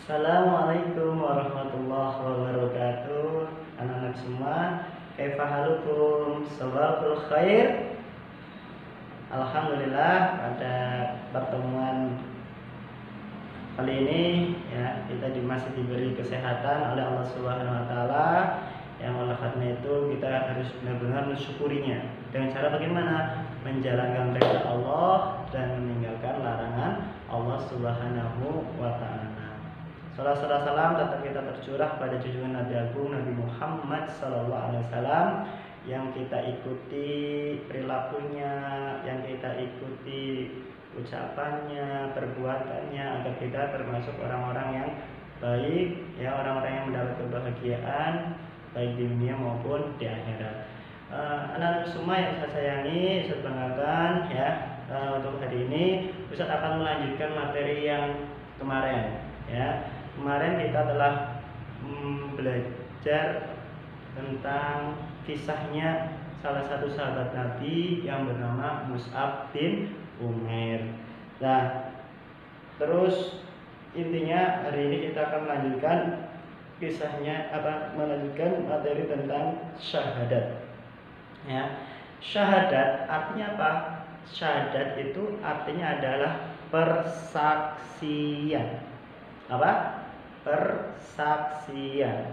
Assalamualaikum warahmatullahi wabarakatuh. Anak-anak semua, kaifa halukum? Sabahul khair. Alhamdulillah, pada pertemuan kali ini ya, kita masih diberi kesehatan oleh Allah Subhanahu wa taala. Yang oleh karena itu kita harus benar-benar mensyukurinya. Dengan cara bagaimana? Menjalankan perintah Allah dan meninggalkan larangan Allah Subhanahu wa taala. Salam salam tetap kita tercurah pada junjungan Nabi Agung Nabi Muhammad sallallahu alaihi wasallam, yang kita ikuti perilakunya, yang kita ikuti ucapannya, perbuatannya, agar kita termasuk orang-orang yang baik, ya, orang-orang yang mendapat kebahagiaan baik di dunia maupun di akhirat. Anak-anak semua yang saya sayangi, saya banggakan, ya, untuk hari ini Ustaz akan melanjutkan materi yang kemarin, ya. Kemarin kita telah belajar tentang kisahnya salah satu sahabat Nabi yang bernama Mus'ab bin Umair. Nah, terus intinya hari ini kita akan melanjutkan kisahnya, melanjutkan materi tentang syahadat. Ya, syahadat artinya apa? Syahadat itu artinya adalah persaksian. Apa? Persaksian.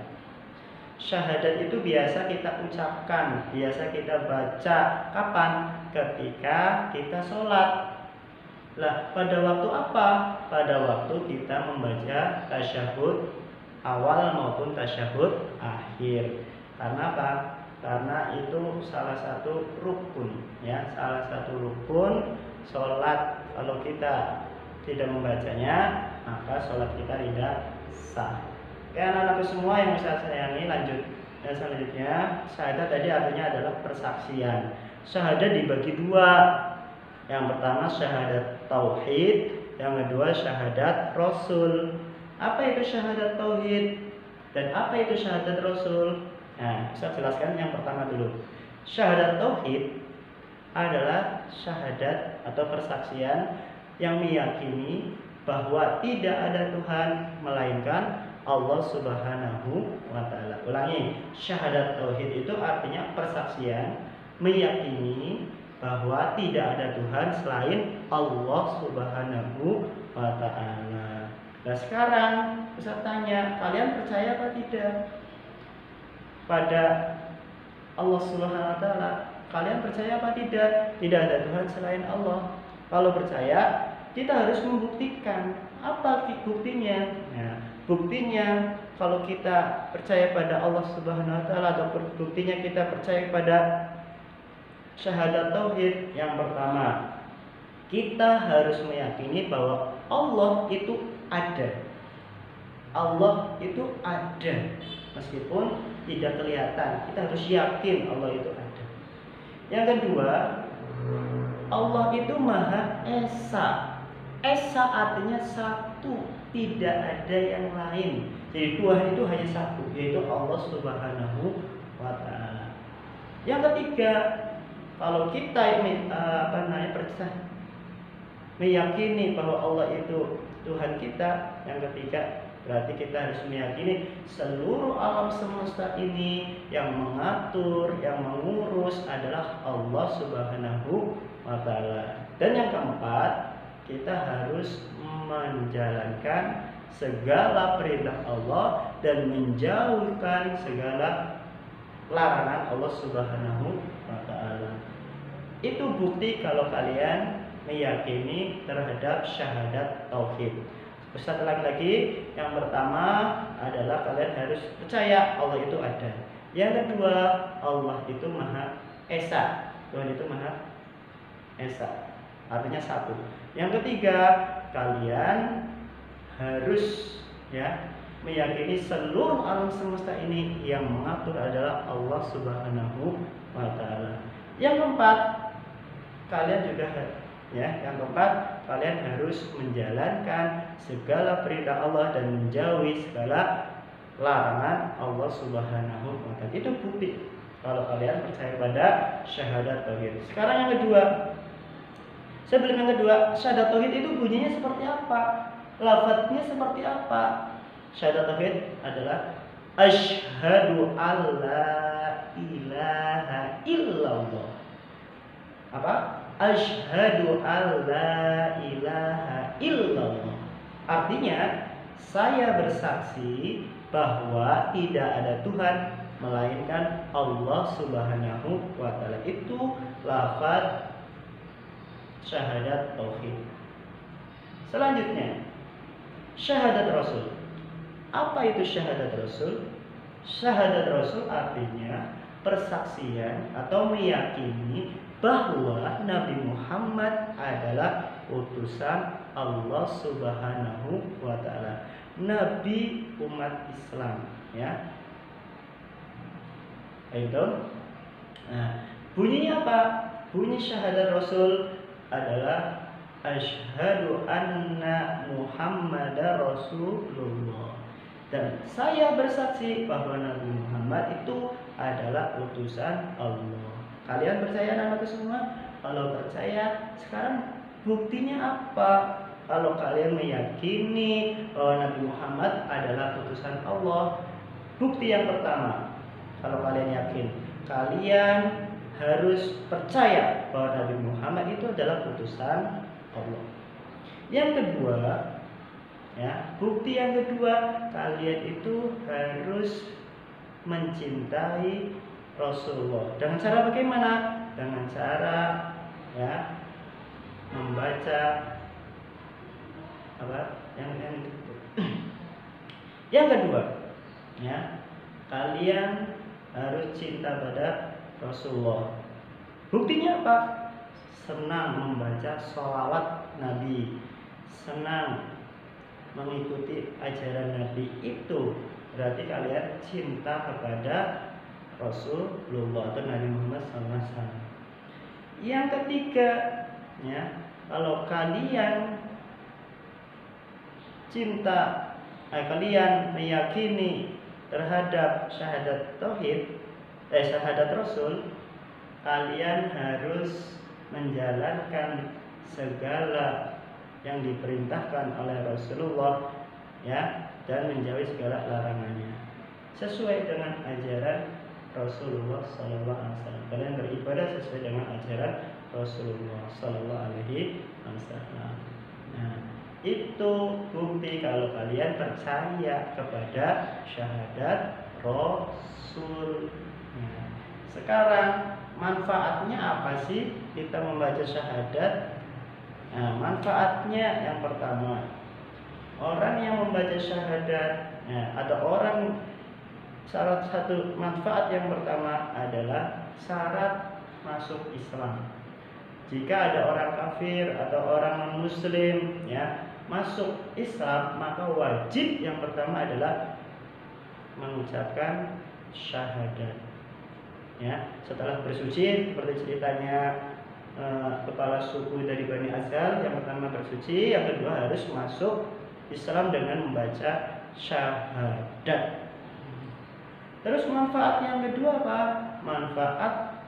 Syahadat itu biasa kita ucapkan, biasa kita baca. Kapan? Ketika kita sholat. Lah, pada waktu apa? Pada waktu kita membaca tasyahud awal maupun tasyahud akhir. Karena apa? Karena itu salah satu rukun, ya, salah satu rukun sholat. Kalau kita tidak membacanya, maka sholat kita tidak sah. Oke, anak-anakku semua yang saya sayangi, lanjut. Dan selanjutnya, syahadat tadi artinya adalah persaksian. Syahadat dibagi dua. Yang pertama syahadat tauhid, yang kedua syahadat rasul. Apa itu syahadat tauhid dan apa itu syahadat rasul? Nah, saya jelaskan yang pertama dulu. Syahadat tauhid adalah syahadat atau persaksian yang meyakini bahwa tidak ada Tuhan melainkan Allah Subhanahu wa taala. Ulangi, syahadat tauhid itu artinya persaksian meyakini bahwa tidak ada Tuhan selain Allah Subhanahu wa taala. Nah, sekarang saya tanya, kalian percaya apa tidak pada Allah Subhanahu wa taala? Kalian percaya apa tidak? Tidak ada Tuhan selain Allah. Kalau percaya, kita harus membuktikan. Apa buktinya? Nah, buktinya kalau kita percaya pada Allah Subhanahu wa taala, atau buktinya kita percaya pada syahadat tauhid, yang pertama, kita harus meyakini bahwa Allah itu ada. Allah itu ada. Meskipun tidak kelihatan, kita harus yakin Allah itu ada. Yang kedua, Allah itu Maha Esa. Esa artinya satu, tidak ada yang lain. Jadi Tuhan itu hanya satu, yaitu Allah Subhanahu wa taala. Yang ketiga, kalau kita percaya, meyakini bahwa Allah itu Tuhan kita, yang ketiga berarti kita harus meyakini seluruh alam semesta ini yang mengatur, yang mengurus adalah Allah Subhanahu wa taala. Dan yang keempat, kita harus menjalankan segala perintah Allah dan menjauhkan segala larangan Allah Subhanahu wa taala. Itu bukti kalau kalian meyakini terhadap syahadat tauhid. Ustaz lagi, yang pertama adalah kalian harus percaya Allah itu ada. Yang kedua, Allah itu Maha Esa. Tuhan itu Maha Esa, artinya satu. Yang ketiga, kalian harus, ya, meyakini seluruh alam semesta ini yang mengatur adalah Allah Subhanahu wa taala. Yang keempat, kalian juga, ya, yang keempat, kalian harus menjalankan segala perintah Allah dan menjauhi segala larangan Allah Subhanahu wa taala. Itu bukti kalau kalian percaya pada syahadat tauhid. Sekarang yang kedua. Sebelum yang kedua, syahadat tauhid itu bunyinya seperti apa? Lafadznya seperti apa? Syahadat tauhid adalah asyhadu alla ilaha illallah. Apa? Asyhadu alla ilaha illallah. Artinya saya bersaksi bahwa tidak ada Tuhan melainkan Allah Subhanahu wa taala. Itu lafaz syahadat tauhid. Selanjutnya, syahadat Rasul. Apa itu syahadat Rasul? Syahadat Rasul artinya persaksian atau meyakini bahwa Nabi Muhammad adalah utusan Allah Subhanahu wa taala, nabi umat Islam, ya. Itu. Nah, bunyinya apa? Bunyi syahadat Rasul adalah asyhadu anna Muhammadar Rasulullah. Dan saya bersaksi bahwa Nabi Muhammad itu adalah utusan Allah. Kalian percaya anak-anakku semua? Kalau percaya, sekarang buktinya apa? Kalau kalian meyakini bahwa Nabi Muhammad adalah utusan Allah, bukti yang pertama, kalau kalian yakin, kalian harus percaya bahwa Nabi Muhammad itu adalah utusan Allah. Yang kedua, ya, bukti yang kedua, kalian itu harus mencintai Rasulullah. Dengan cara bagaimana? Dengan cara, ya, membaca apa? Yang kedua, ya, kalian harus cinta pada Rasulullah. Buktinya apa? Senang membaca sholawat Nabi, senang mengikuti ajaran Nabi, itu berarti kalian cinta kepada Rasulullah atau Nabi Muhammad SAW. Yang ketiga, ya, kalau kalian cinta, kalian meyakini terhadap syahadat tauhid, syahadat Rasul, kalian harus menjalankan segala yang diperintahkan oleh Rasulullah, ya, dan menjauhi segala larangannya sesuai dengan ajaran Rasulullah Sallallahu Alaihi Wasallam. Kalian beribadah sesuai dengan ajaran Rasulullah Sallallahu Alaihi Wasallam. Nah, itu bukti kalau kalian percaya kepada syahadat Rasul. Nah, sekarang manfaatnya apa sih kita membaca syahadat? Nah, manfaatnya yang pertama, orang yang membaca syahadat, atau orang, salah satu manfaat yang pertama adalah syarat masuk Islam. Jika ada orang kafir atau orang non-muslim, ya, masuk Islam, maka wajib yang pertama adalah mengucapkan syahadat. Ya, setelah bersuci seperti ceritanya kepala suku dari Bani Azal, yang pertama bersuci, yang kedua harus masuk Islam dengan membaca syahadat. Terus manfaat yang kedua apa? Manfaat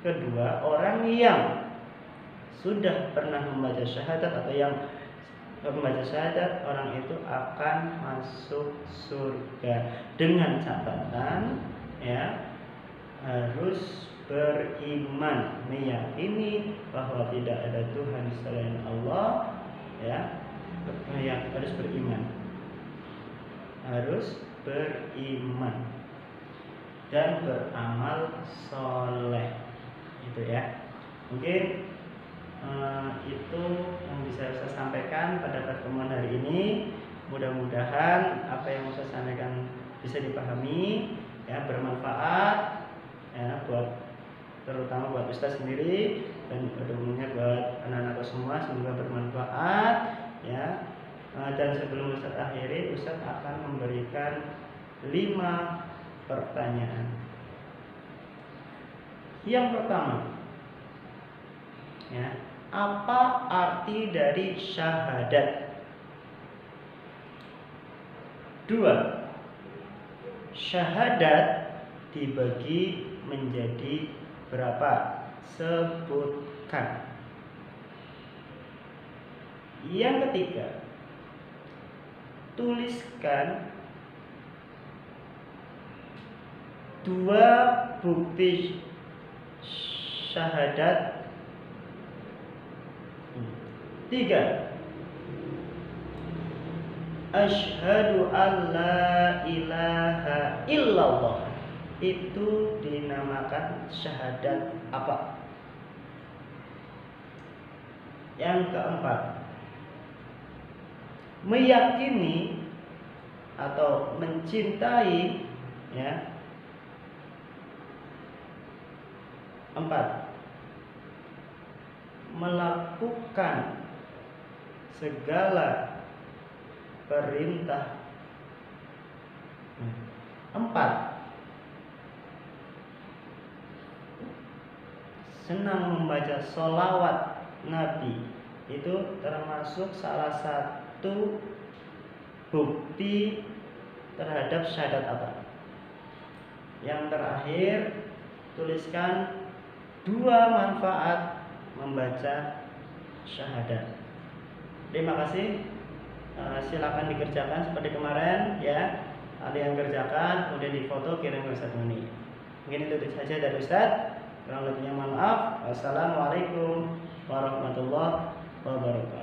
kedua, orang yang sudah pernah membaca syahadat atau yang membaca syahadat, orang itu akan masuk surga dengan catatan, ya, harus beriman, meyakini bahwa tidak ada Tuhan selain Allah, ya, yang harus beriman, dan beramal soleh, itu ya. Mungkin itu yang bisa saya sampaikan pada pertemuan hari ini. Mudah-mudahan apa yang saya sampaikan bisa dipahami, ya, bermanfaat, ya, terutama buat Ustaz sendiri dan pada umumnya buat anak-anak semua, semoga bermanfaat, ya. Dan sebelum Ustaz akhiri, Ustaz akan memberikan 5 pertanyaan. Yang pertama, ya, apa arti dari syahadat? 2. Syahadat dibagi menjadi berapa? Sebutkan. Yang ketiga, tuliskan dua bukti syahadat. 3. Asyhadu alla ilaha illallah. Itu dinamakan syahadat apa? Yang keempat, meyakini atau mencintai, ya. 4. Melakukan segala perintah. 4. Senang membaca sholawat Nabi. Itu termasuk salah satu bukti terhadap syahadat apa? Yang terakhir, tuliskan 2 manfaat membaca syahadat. Terima kasih. Silakan dikerjakan seperti kemarin, ya. Ada yang kerjakan, kemudian difoto, kirim ke Ustaz Muni. Mungkin itu saja dari Ustaz. Kurang lebihnya mohon maaf. Wassalamualaikum warahmatullahi wabarakatuh.